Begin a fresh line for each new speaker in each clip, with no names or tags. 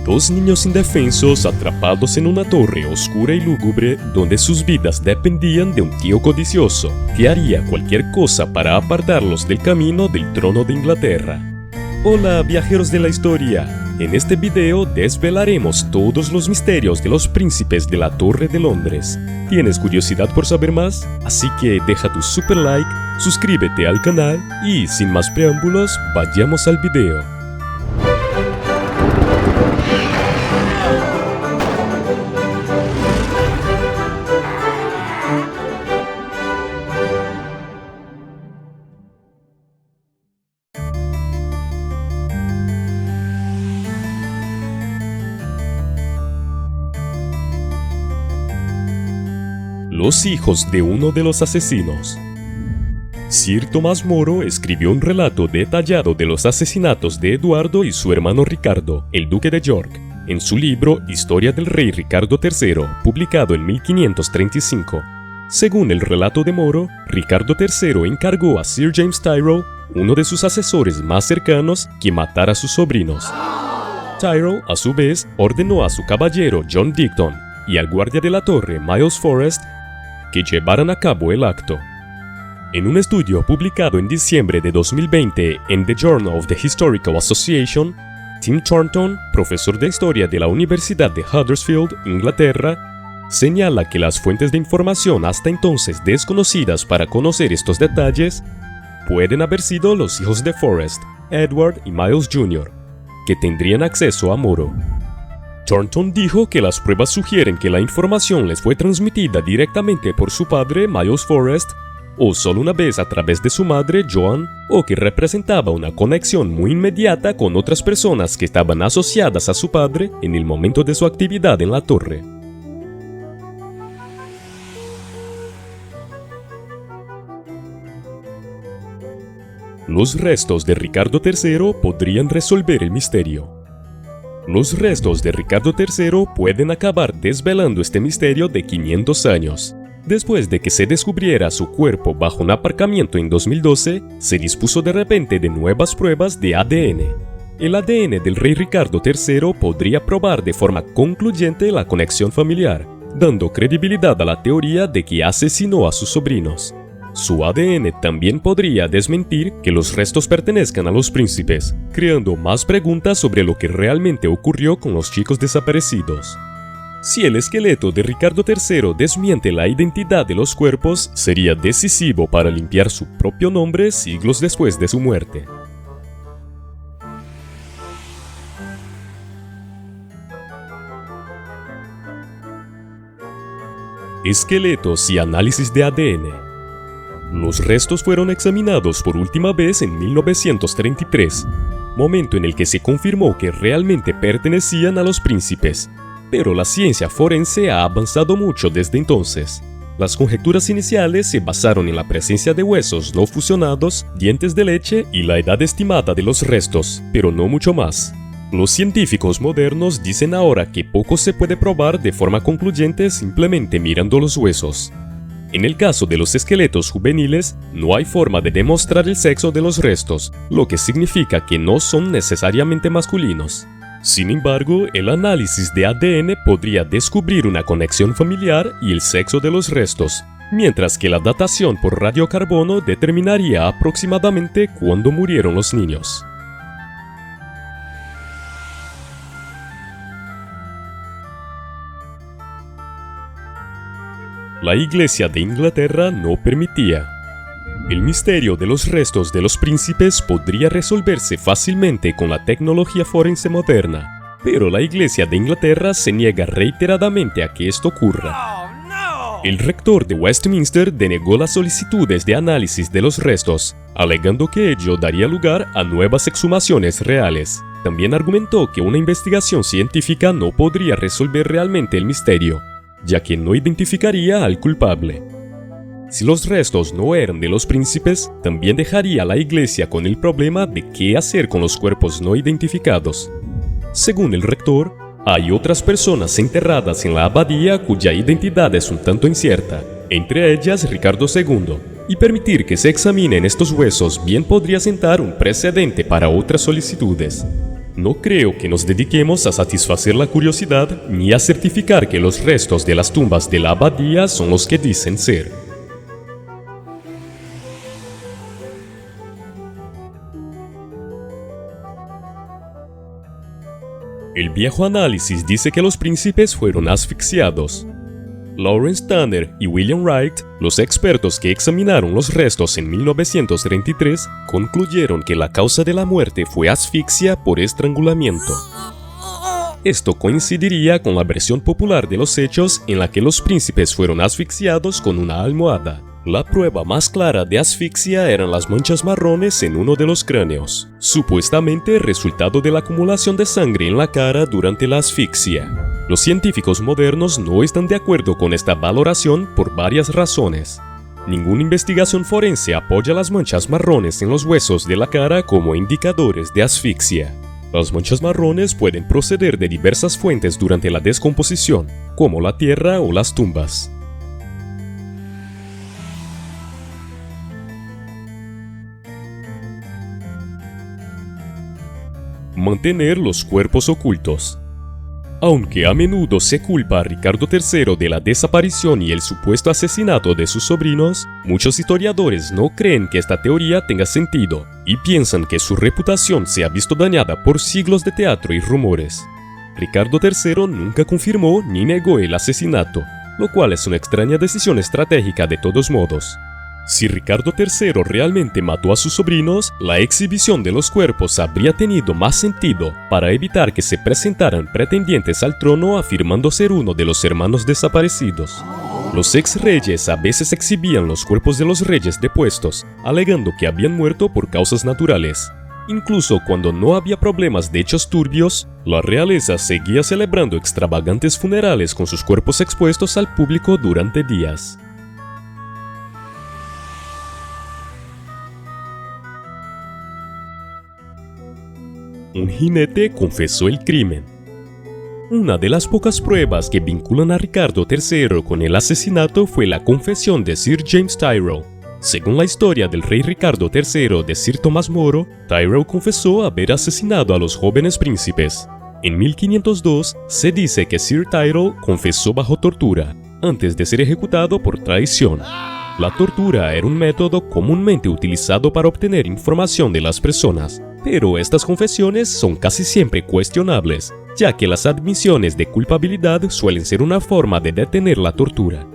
Dos niños indefensos atrapados en una torre oscura y lúgubre donde sus vidas dependían de un tío codicioso que haría cualquier cosa para apartarlos del camino del trono de Inglaterra. Hola viajeros de la historia, en este video desvelaremos todos los misterios de los príncipes de la Torre de Londres. ¿Tienes curiosidad por saber más? Así que deja tu super like, suscríbete al canal y sin más preámbulos, vayamos al video. Los hijos de uno de los asesinos. Sir Tomás Moro escribió un relato detallado de los asesinatos de Eduardo y su hermano Ricardo, el duque de York, en su libro Historia del rey Ricardo III, publicado en 1535. Según el relato de Moro, Ricardo III encargó a Sir James Tyrrell, uno de sus asesores más cercanos, que matara a sus sobrinos. Tyrrell, a su vez, ordenó a su caballero John Digton y al guardia de la torre Miles Forrest que llevaran a cabo el acto. En un estudio publicado en diciembre de 2020 en The Journal of the Historical Association, Tim Thornton, profesor de historia de la Universidad de Huddersfield, Inglaterra, señala que las fuentes de información hasta entonces desconocidas para conocer estos detalles pueden haber sido los hijos de Forrest, Edward y Miles Jr., que tendrían acceso a Moro. Thornton dijo que las pruebas sugieren que la información les fue transmitida directamente por su padre, Miles Forrest, o solo una vez a través de su madre, Joan, o que representaba una conexión muy inmediata con otras personas que estaban asociadas a su padre en el momento de su actividad en la torre. Los restos de Ricardo III podrían resolver el misterio. Los restos de Ricardo III pueden acabar desvelando este misterio de 500 años. Después de que se descubriera su cuerpo bajo un aparcamiento en 2012, se dispuso de repente de nuevas pruebas de ADN. El ADN del rey Ricardo III podría probar de forma concluyente la conexión familiar, dando credibilidad a la teoría de que asesinó a sus sobrinos. Su ADN también podría desmentir que los restos pertenezcan a los príncipes, creando más preguntas sobre lo que realmente ocurrió con los chicos desaparecidos. Si el esqueleto de Ricardo III desmiente la identidad de los cuerpos, sería decisivo para limpiar su propio nombre siglos después de su muerte. Esqueletos y análisis de ADN. Los restos fueron examinados por última vez en 1933, momento en el que se confirmó que realmente pertenecían a los príncipes, pero la ciencia forense ha avanzado mucho desde entonces. Las conjeturas iniciales se basaron en la presencia de huesos no fusionados, dientes de leche y la edad estimada de los restos, pero no mucho más. Los científicos modernos dicen ahora que poco se puede probar de forma concluyente simplemente mirando los huesos. En el caso de los esqueletos juveniles, no hay forma de demostrar el sexo de los restos, lo que significa que no son necesariamente masculinos. Sin embargo, el análisis de ADN podría descubrir una conexión familiar y el sexo de los restos, mientras que la datación por radiocarbono determinaría aproximadamente cuándo murieron los niños. La Iglesia de Inglaterra no permitía. El misterio de los restos de los príncipes podría resolverse fácilmente con la tecnología forense moderna, pero la Iglesia de Inglaterra se niega reiteradamente a que esto ocurra. El rector de Westminster denegó las solicitudes de análisis de los restos, alegando que ello daría lugar a nuevas exhumaciones reales. También argumentó que una investigación científica no podría resolver realmente el misterio, ya que no identificaría al culpable. Si los restos no eran de los príncipes, también dejaría a la iglesia con el problema de qué hacer con los cuerpos no identificados. Según el rector, hay otras personas enterradas en la abadía cuya identidad es un tanto incierta, entre ellas Ricardo II, y permitir que se examinen estos huesos bien podría sentar un precedente para otras solicitudes. No creo que nos dediquemos a satisfacer la curiosidad ni a certificar que los restos de las tumbas de la abadía son los que dicen ser. El viejo análisis dice que los príncipes fueron asfixiados. Lawrence Tanner y William Wright, los expertos que examinaron los restos en 1933, concluyeron que la causa de la muerte fue asfixia por estrangulamiento. Esto coincidiría con la versión popular de los hechos en la que los príncipes fueron asfixiados con una almohada. La prueba más clara de asfixia eran las manchas marrones en uno de los cráneos, supuestamente resultado de la acumulación de sangre en la cara durante la asfixia. Los científicos modernos no están de acuerdo con esta valoración por varias razones. Ninguna investigación forense apoya las manchas marrones en los huesos de la cara como indicadores de asfixia. Las manchas marrones pueden proceder de diversas fuentes durante la descomposición, como la tierra o las tumbas. Mantener los cuerpos ocultos. Aunque a menudo se culpa a Ricardo III de la desaparición y el supuesto asesinato de sus sobrinos, muchos historiadores no creen que esta teoría tenga sentido y piensan que su reputación se ha visto dañada por siglos de teatro y rumores. Ricardo III nunca confirmó ni negó el asesinato, lo cual es una extraña decisión estratégica de todos modos. Si Ricardo III realmente mató a sus sobrinos, la exhibición de los cuerpos habría tenido más sentido para evitar que se presentaran pretendientes al trono afirmando ser uno de los hermanos desaparecidos. Los ex reyes a veces exhibían los cuerpos de los reyes depuestos, alegando que habían muerto por causas naturales. Incluso cuando no había problemas de hechos turbios, la realeza seguía celebrando extravagantes funerales con sus cuerpos expuestos al público durante días. Un jinete confesó el crimen. Una de las pocas pruebas que vinculan a Ricardo III con el asesinato fue la confesión de Sir James Tyrrell. Según la historia del rey Ricardo III de Sir Thomas More, Tyrrell confesó haber asesinado a los jóvenes príncipes. En 1502 se dice que Sir Tyrrell confesó bajo tortura, antes de ser ejecutado por traición. La tortura era un método comúnmente utilizado para obtener información de las personas, pero estas confesiones son casi siempre cuestionables, ya que las admisiones de culpabilidad suelen ser una forma de detener la tortura.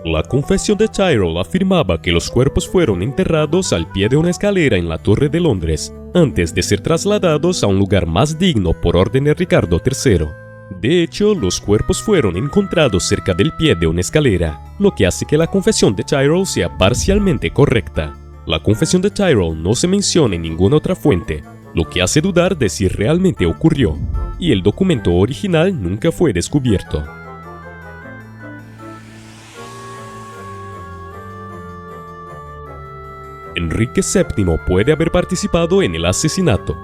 La confesión de Tyrrell afirmaba que los cuerpos fueron enterrados al pie de una escalera en la Torre de Londres, antes de ser trasladados a un lugar más digno por orden de Ricardo III. De hecho, los cuerpos fueron encontrados cerca del pie de una escalera, lo que hace que la confesión de Tyrrell sea parcialmente correcta. La confesión de Tyrrell no se menciona en ninguna otra fuente, lo que hace dudar de si realmente ocurrió, y el documento original nunca fue descubierto. Enrique VII puede haber participado en el asesinato.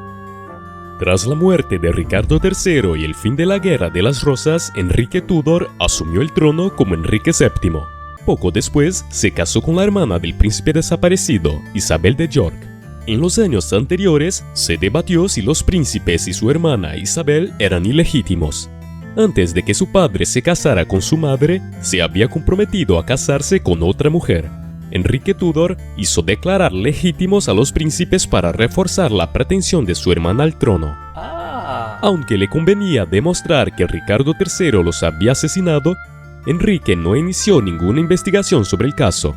Tras la muerte de Ricardo III y el fin de la Guerra de las Rosas, Enrique Tudor asumió el trono como Enrique VII. Poco después, se casó con la hermana del príncipe desaparecido, Isabel de York. En los años anteriores, se debatió si los príncipes y su hermana Isabel eran ilegítimos. Antes de que su padre se casara con su madre, se había comprometido a casarse con otra mujer. Enrique Tudor hizo declarar legítimos a los príncipes para reforzar la pretensión de su hermana al trono. Aunque le convenía demostrar que Ricardo III los había asesinado, Enrique no inició ninguna investigación sobre el caso.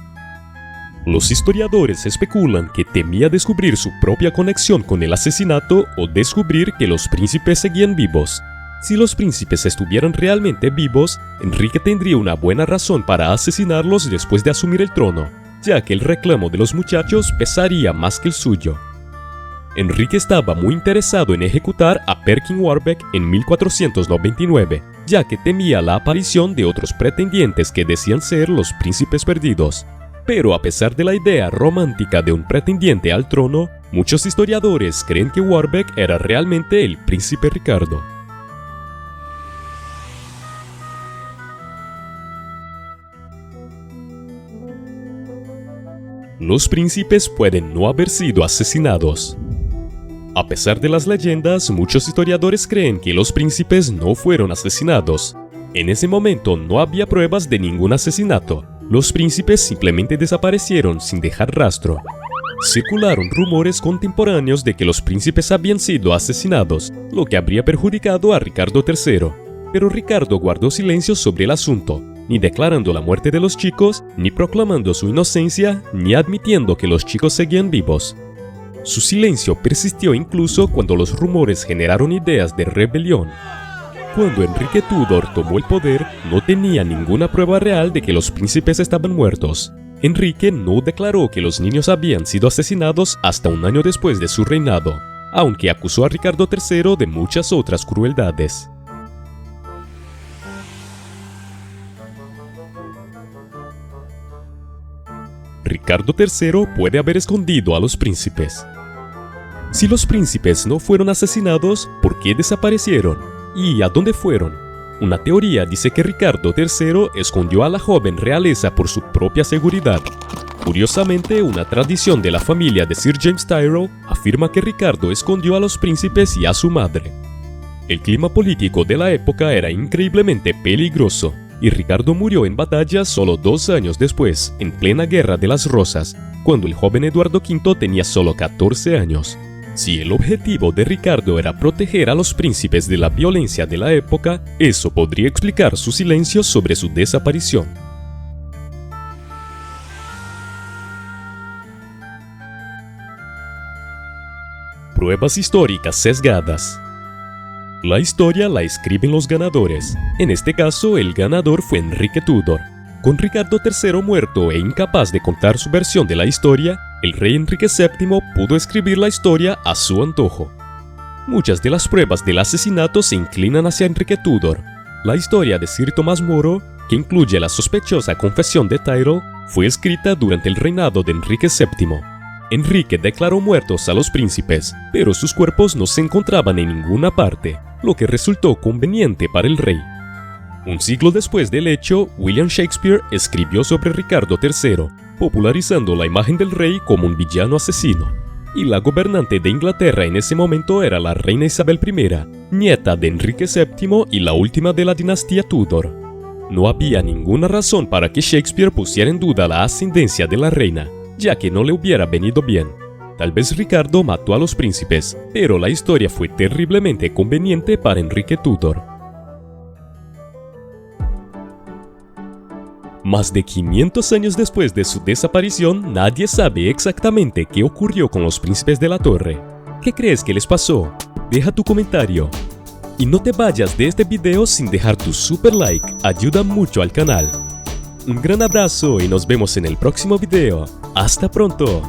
Los historiadores especulan que temía descubrir su propia conexión con el asesinato o descubrir que los príncipes seguían vivos. Si los príncipes estuvieran realmente vivos, Enrique tendría una buena razón para asesinarlos después de asumir el trono, ya que el reclamo de los muchachos pesaría más que el suyo. Enrique estaba muy interesado en ejecutar a Perkin Warbeck en 1499, ya que temía la aparición de otros pretendientes que decían ser los príncipes perdidos. Pero a pesar de la idea romántica de un pretendiente al trono, muchos historiadores creen que Warbeck era realmente el príncipe Ricardo. Los príncipes pueden no haber sido asesinados. A pesar de las leyendas, muchos historiadores creen que los príncipes no fueron asesinados. En ese momento no había pruebas de ningún asesinato. Los príncipes simplemente desaparecieron sin dejar rastro. Circularon rumores contemporáneos de que los príncipes habían sido asesinados, lo que habría perjudicado a Ricardo III. Pero Ricardo guardó silencio sobre el asunto, ni declarando la muerte de los chicos, ni proclamando su inocencia, ni admitiendo que los chicos seguían vivos. Su silencio persistió incluso cuando los rumores generaron ideas de rebelión. Cuando Enrique Tudor tomó el poder, no tenía ninguna prueba real de que los príncipes estaban muertos. Enrique no declaró que los niños habían sido asesinados hasta un año después de su reinado, aunque acusó a Ricardo III de muchas otras crueldades. Ricardo III puede haber escondido a los príncipes. Si los príncipes no fueron asesinados, ¿por qué desaparecieron? ¿Y a dónde fueron? Una teoría dice que Ricardo III escondió a la joven realeza por su propia seguridad. Curiosamente, una tradición de la familia de Sir James Tyrrell afirma que Ricardo escondió a los príncipes y a su madre. El clima político de la época era increíblemente peligroso, y Ricardo murió en batalla solo 2 años después, en plena Guerra de las Rosas, cuando el joven Eduardo V tenía solo 14 años. Si el objetivo de Ricardo era proteger a los príncipes de la violencia de la época, eso podría explicar su silencio sobre su desaparición. Pruebas históricas sesgadas. La historia la escriben los ganadores. En este caso, el ganador fue Enrique Tudor. Con Ricardo III muerto e incapaz de contar su versión de la historia, el rey Enrique VII pudo escribir la historia a su antojo. Muchas de las pruebas del asesinato se inclinan hacia Enrique Tudor. La historia de Sir Thomas More, que incluye la sospechosa confesión de Tyrrell, fue escrita durante el reinado de Enrique VII. Enrique declaró muertos a los príncipes, pero sus cuerpos no se encontraban en ninguna parte, lo que resultó conveniente para el rey. Un siglo después del hecho, William Shakespeare escribió sobre Ricardo III, popularizando la imagen del rey como un villano asesino. Y la gobernante de Inglaterra en ese momento era la reina Isabel I, nieta de Enrique VII y la última de la dinastía Tudor. No había ninguna razón para que Shakespeare pusiera en duda la ascendencia de la reina, ya que no le hubiera venido bien. Tal vez Ricardo mató a los príncipes, pero la historia fue terriblemente conveniente para Enrique Tudor. Más de 500 años después de su desaparición, nadie sabe exactamente qué ocurrió con los príncipes de la torre. ¿Qué crees que les pasó? Deja tu comentario. Y no te vayas de este video sin dejar tu super like, ayuda mucho al canal. Un gran abrazo y nos vemos en el próximo video. ¡Hasta pronto!